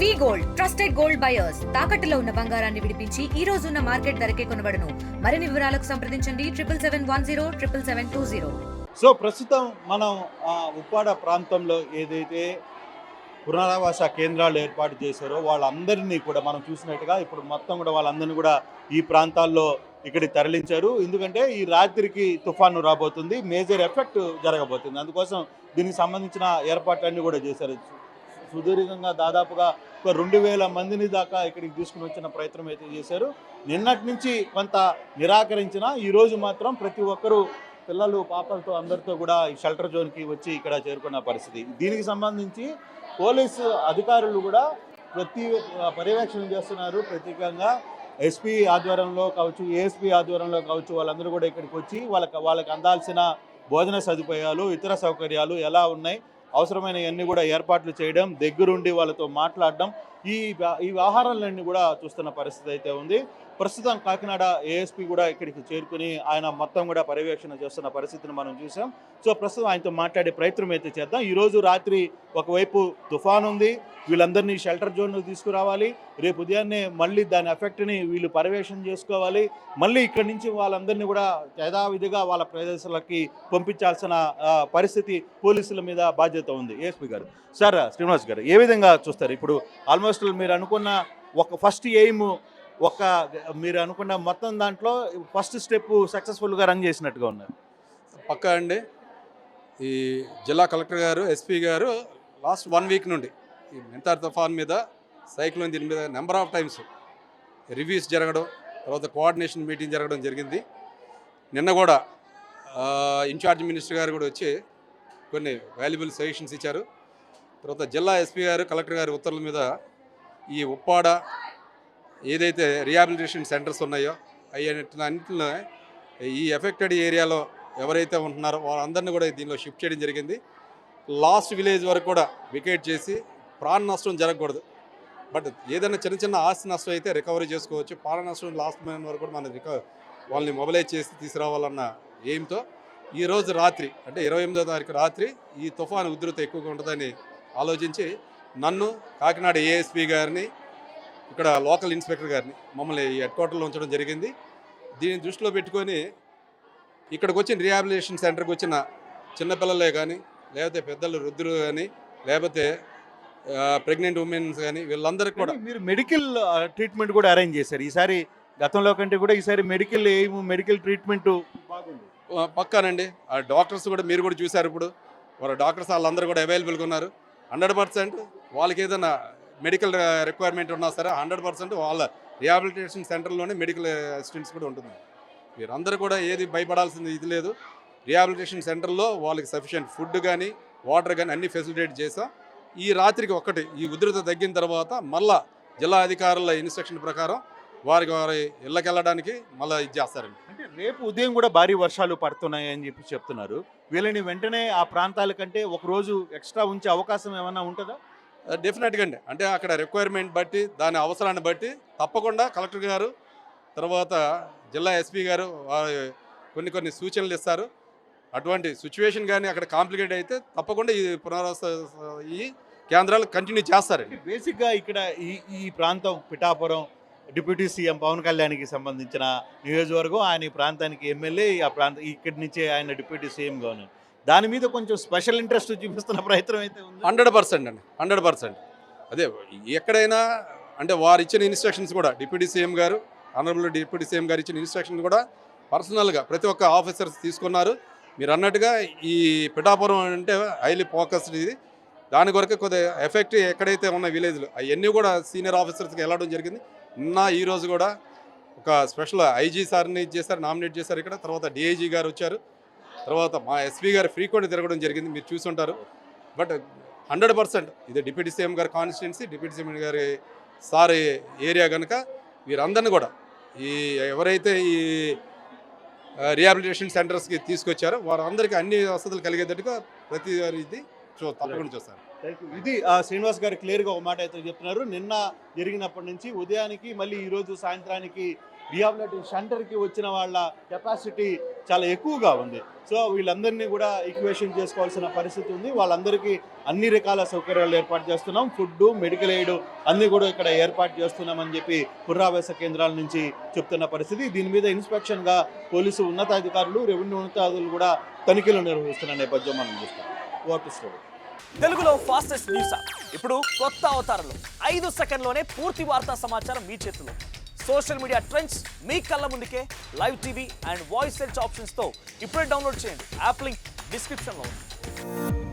వి gold trusted gold buyers తాకట్టులో ఉన్న బంగారాన్ని విడిపించి ఈ రోజు ఉన్న మార్కెట్ ధరకే కొనబడును. మరిన్ని వివరాలకు సంప్రదించండి 7710 సో ప్రస్తుతం మనం ఉప్పాడ ప్రాంతంలో ఏదైతే పునరావాస కేంద్రాలు ఏర్పాటు చేశారో వాళ్ళందరినీ కూడా మనం చూసినట్టుగా ఇప్పుడు మొత్తం కూడా వాళ్ళందరినీ కూడా ఈ ప్రాంతాల్లో ఇక్కడికి తరలించారు. ఎందుకంటే ఈ రాత్రికి తుఫాను రాబోతుంది, మేజర్ ఎఫెక్ట్ జరగబోతుంది. అందుకోసం దీనికి సంబంధించిన ఏర్పాట్లన్నీ కూడా చేశారు. సుదీర్ఘంగా దాదాపుగా ఒక 2000 మందిని దాకా ఇక్కడికి తీసుకుని వచ్చిన ప్రయత్నం అయితే చేశారు. నిన్నటి నుంచి కొంత నిరాకరించిన ఈరోజు మాత్రం ప్రతి ఒక్కరూ పిల్లలు పాపలతో అందరితో కూడా ఈ షెల్టర్ జోన్కి వచ్చి ఇక్కడ చేరుకున్న పరిస్థితి. దీనికి సంబంధించి పోలీసు అధికారులు కూడా పర్యవేక్షణ చేస్తున్నారు. ప్రత్యేకంగా ఎస్పీ ఆధ్వర్యంలో కావచ్చు, ఏఎస్పీ ఆధ్వర్యంలో కావచ్చు, వాళ్ళందరూ కూడా ఇక్కడికి వచ్చి వాళ్ళకి అందాల్సిన భోజన సదుపాయాలు, ఇతర సౌకర్యాలు ఎలా ఉన్నాయి, అవసరమైనవన్నీ కూడా ఏర్పాట్లు చేయడం, దగ్గరుండి వాళ్ళతో మాట్లాడడం, ఈ వ్యవహారాలన్నీ కూడా చూస్తున్న పరిస్థితి అయితే ఉంది. ప్రస్తుతం కాకినాడ ఏఎస్పీ కూడా ఇక్కడికి చేరుకుని ఆయన మొత్తం కూడా పర్యవేక్షణ చేస్తున్న పరిస్థితిని మనం చూసాం. సో ప్రస్తుతం ఆయనతో మాట్లాడే ప్రయత్నం అయితే చేద్దాం. ఈరోజు రాత్రి ఒకవైపు తుఫాన్ ఉంది, వీళ్ళందరినీ షెల్టర్ జోన్కు తీసుకురావాలి. రేపు ఉదయాన్నే మళ్ళీ దాని ఎఫెక్ట్ని వీళ్ళు పర్యవేక్షణ చేసుకోవాలి. మళ్ళీ ఇక్కడి నుంచి వాళ్ళందరినీ కూడా యథావిధిగా వాళ్ళ ప్రదేశాలకి పంపించాల్సిన పరిస్థితి పోలీసుల మీద బాధ్యత ఉంది. ఏఎస్పీ గారు, సార్ శ్రీనివాస్ గారు, ఏ విధంగా చూస్తారు? ఇప్పుడు ఆల్మోస్ట్ మీరు అనుకున్న ఒక ఫస్ట్ ఎయిమ్, మీరు అనుకున్న మొత్తం దాంట్లో ఫస్ట్ స్టెప్ సక్సెస్ఫుల్గా రన్ చేసినట్టుగా ఉన్నారు. పక్కా అండి. ఈ జిల్లా కలెక్టర్ గారు, ఎస్పీ గారు లాస్ట్ 1 వీక్ నుండి ఈ మెంతార్ తుఫాన్ మీద, సైక్లోన్ దీని మీద నెంబర్ ఆఫ్ టైమ్స్ రివ్యూస్ జరగడం, తర్వాత కోఆర్డినేషన్ మీటింగ్ జరగడం జరిగింది. నిన్న కూడా ఇన్ఛార్జ్ మినిస్టర్ గారు కూడా వచ్చి కొన్ని వాల్యుబుల్ సజెషన్స్ ఇచ్చారు. తర్వాత జిల్లా ఎస్పీ గారు, కలెక్టర్ గారి ఉత్తర్వుల మీద ఈ ఉప్పాడ ఏదైతే రిహాబిలిటేషన్ సెంటర్స్ ఉన్నాయో అన్నింటిలో ఈ ఎఫెక్టెడ్ ఏరియాలో ఎవరైతే ఉంటున్నారో వాళ్ళందరినీ కూడా దీనిలో షిఫ్ట్ చేయడం జరిగింది. లాస్ట్ విలేజ్ వరకు కూడా వికేట్ చేసి ప్రాణ నష్టం జరగకూడదు. బట్ ఏదైనా చిన్న చిన్న ఆస్తి నష్టం అయితే రికవరీ చేసుకోవచ్చు. ప్రాణ నష్టం లాస్ట్ మైన్ వరకు కూడా మనం వాళ్ళని మొబిలైజ్ చేసి తీసుకురావాలన్న ఎయిమ్తో ఈరోజు రాత్రి అంటే 28వ తారీఖు రాత్రి ఈ తుఫాను ఉధృతి ఎక్కువగా ఉంటుందని ఆలోచించి నన్ను, కాకినాడ ఏఎస్పీ గారిని, ఇక్కడ లోకల్ ఇన్స్పెక్టర్ గారిని మమ్మల్ని ఈ హెడ్ క్వార్టర్లో ఉంచడం జరిగింది. దీన్ని దృష్టిలో పెట్టుకొని ఇక్కడికి వచ్చిన రిహాబిలిటేషన్ సెంటర్కి వచ్చిన చిన్నపిల్లలే కానీ, లేకపోతే పెద్దలు వృద్ధులు కానీ, లేకపోతే ప్రెగ్నెంట్ ఉమెన్స్ కానీ వీళ్ళందరికీ కూడా మీరు మెడికల్ ట్రీట్మెంట్ కూడా అరేంజ్ చేశారు. ఈసారి గతంలో కంటే కూడా ఈసారి మెడికల్ ట్రీట్మెంట్ బాగుంది. పక్కానండి. ఆ డాక్టర్స్ కూడా మీరు కూడా చూశారు. ఇప్పుడు వాళ్ళ డాక్టర్స్ వాళ్ళందరూ కూడా అవైలబుల్గా ఉన్నారు. 100% వాళ్ళకి ఏదైనా మెడికల్ రిక్వైర్మెంట్ ఉన్నా సరే 100% వాళ్ళ రిహాబిలిటేషన్ సెంటర్లోనే మెడికల్ అసిస్టెంట్స్ కూడా ఉంటుంది. మీరందరూ కూడా ఏది భయపడాల్సింది ఇది లేదు. రిహాబిలిటేషన్ సెంటర్లో వాళ్ళకి సఫిషియెంట్ ఫుడ్ కానీ, వాటర్ కానీ అన్నీ ఫెసిలిటేట్ చేసాం. ఈ రాత్రికి ఈ ఉధృత తగ్గిన తర్వాత మళ్ళా జిల్లా అధికారుల ఇన్స్ట్రక్షన్ ప్రకారం వారి ఇళ్ళకి వెళ్ళడానికి మళ్ళీ ఇది చేస్తారండి. అంటే రేపు ఉదయం కూడా భారీ వర్షాలు పడుతున్నాయి అని చెప్తున్నారు. వీళ్ళని వెంటనే ఆ ప్రాంతాల కంటే ఒకరోజు ఎక్స్ట్రా ఉంచే అవకాశం ఏమైనా ఉంటుందా? డెఫినెట్గా అండి. అంటే అక్కడ రిక్వైర్మెంట్ బట్టి, దాని అవసరాన్ని బట్టి తప్పకుండా కలెక్టర్ గారు, తర్వాత జిల్లా ఎస్పీ గారు కొన్ని సూచనలు ఇస్తారు. అటువంటి సిచ్యువేషన్ కానీ అక్కడ కాంప్లికేట్ అయితే తప్పకుండా ఈ పునరావాస ఈ కేంద్రాలు కంటిన్యూ చేస్తారండి. బేసిక్గా ఇక్కడ ఈ ప్రాంతం పిఠాపురం డిప్యూటీ సీఎం పవన్ కళ్యాణ్కి సంబంధించిన నియోజకవర్గం. ఆయన ఈ ప్రాంతానికి ఎమ్మెల్యే, ఇక్కడి నుంచే ఆయన డిప్యూటీ సీఎంగా ఉన్నారు. దాని మీద కొంచెం స్పెషల్ ఇంట్రెస్ట్ చూపిస్తున్న ప్రయత్నం అయితే ఉంది. 100% అండి, 100%. అదే ఎక్కడైనా అంటే వారు ఇచ్చిన ఇన్స్ట్రక్షన్స్ కూడా డిప్యూటీ సీఎం గారు, ఆనరబుల్ డిప్యూటీ సీఎం గారు ఇచ్చిన ఇన్స్ట్రక్షన్స్ కూడా పర్సనల్గా ప్రతి ఒక్క ఆఫీసర్స్ తీసుకున్నారు. మీరు అన్నట్టుగా ఈ పిఠాపురం అంటే హైలీ ఫోకస్డ్ ఇది. దాని కొరకు కొద్దిగా ఎఫెక్ట్ ఎక్కడైతే ఉన్న విలేజ్లు అవన్నీ కూడా సీనియర్ ఆఫీసర్స్కి వెళ్ళడం జరిగింది. ఈరోజు కూడా ఒక స్పెషల్ ఐజీ సార్ని నామినేట్ చేశారు ఇక్కడ. తర్వాత డిఐజీ గారు వచ్చారు. తర్వాత మా ఎస్పీ గారు ఫ్రీక్వెంట్ తిరగడం జరిగింది, మీరు చూసుంటారు. బట్ 100% ఇది డిప్యూటీ సీఎం గారి కాన్స్టిట్యున్సీ, డిప్యూటీ సీఎం గారి సార్ ఏరియా కనుక వీరందరినీ కూడా ఎవరైతే ఈ రిహాబిలిటేషన్ సెంటర్స్కి తీసుకొచ్చారో వారందరికీ అన్ని వసతులు కలిగేటట్టుగా ప్రతి ఇది తప్పకుండా చూస్తారు. ఇది శ్రీనివాస్ గారు క్లియర్గా ఒక మాట అయితే చెప్తున్నారు. నిన్న జరిగినప్పటి నుంచి ఉదయానికి మళ్ళీ ఈరోజు సాయంత్రానికి రిహాబిలిటేషన్ సెంటర్కి వచ్చిన వాళ్ళ కెపాసిటీ చాలా ఎక్కువగా ఉంది. సో వీళ్ళందరినీ కూడా ఈక్వేషన్ చేసుకోవాల్సిన పరిస్థితి ఉంది. వాళ్ళందరికీ అన్ని రకాల సౌకర్యాలు ఏర్పాటు చేస్తున్నాం. ఫుడ్, మెడికల్ ఎయిడ్ అన్నీ కూడా ఇక్కడ ఏర్పాటు చేస్తున్నామని చెప్పి పునరావాస కేంద్రాల నుంచి చెప్తున్న పరిస్థితి. దీని మీద ఇన్స్పెక్షన్గా పోలీసు ఉన్నతాధికారులు, రెవెన్యూ ఉన్నతాధికారులు కూడా తనిఖీలు నిర్వహిస్తున్న నేపథ్యం మనం చూస్తాం. Vote story. తెలుగులో ఫాస్టెస్ట్ న్యూస్ యాప్ ఇప్పుడు కొత్త అవతారంలో 5 సెకండ్లోనే పూర్తి వార్తా సమాచారం మీ చేతిలో. సోషల్ మీడియా ట్రెండ్స్ మీ కళ్ళ ముందుకే live TV and voice search ఆప్షన్స్తో ఇప్పుడే డౌన్లోడ్ చేయండి. యాప్ లింక్ డిస్క్రిప్షన్లో ఉంది.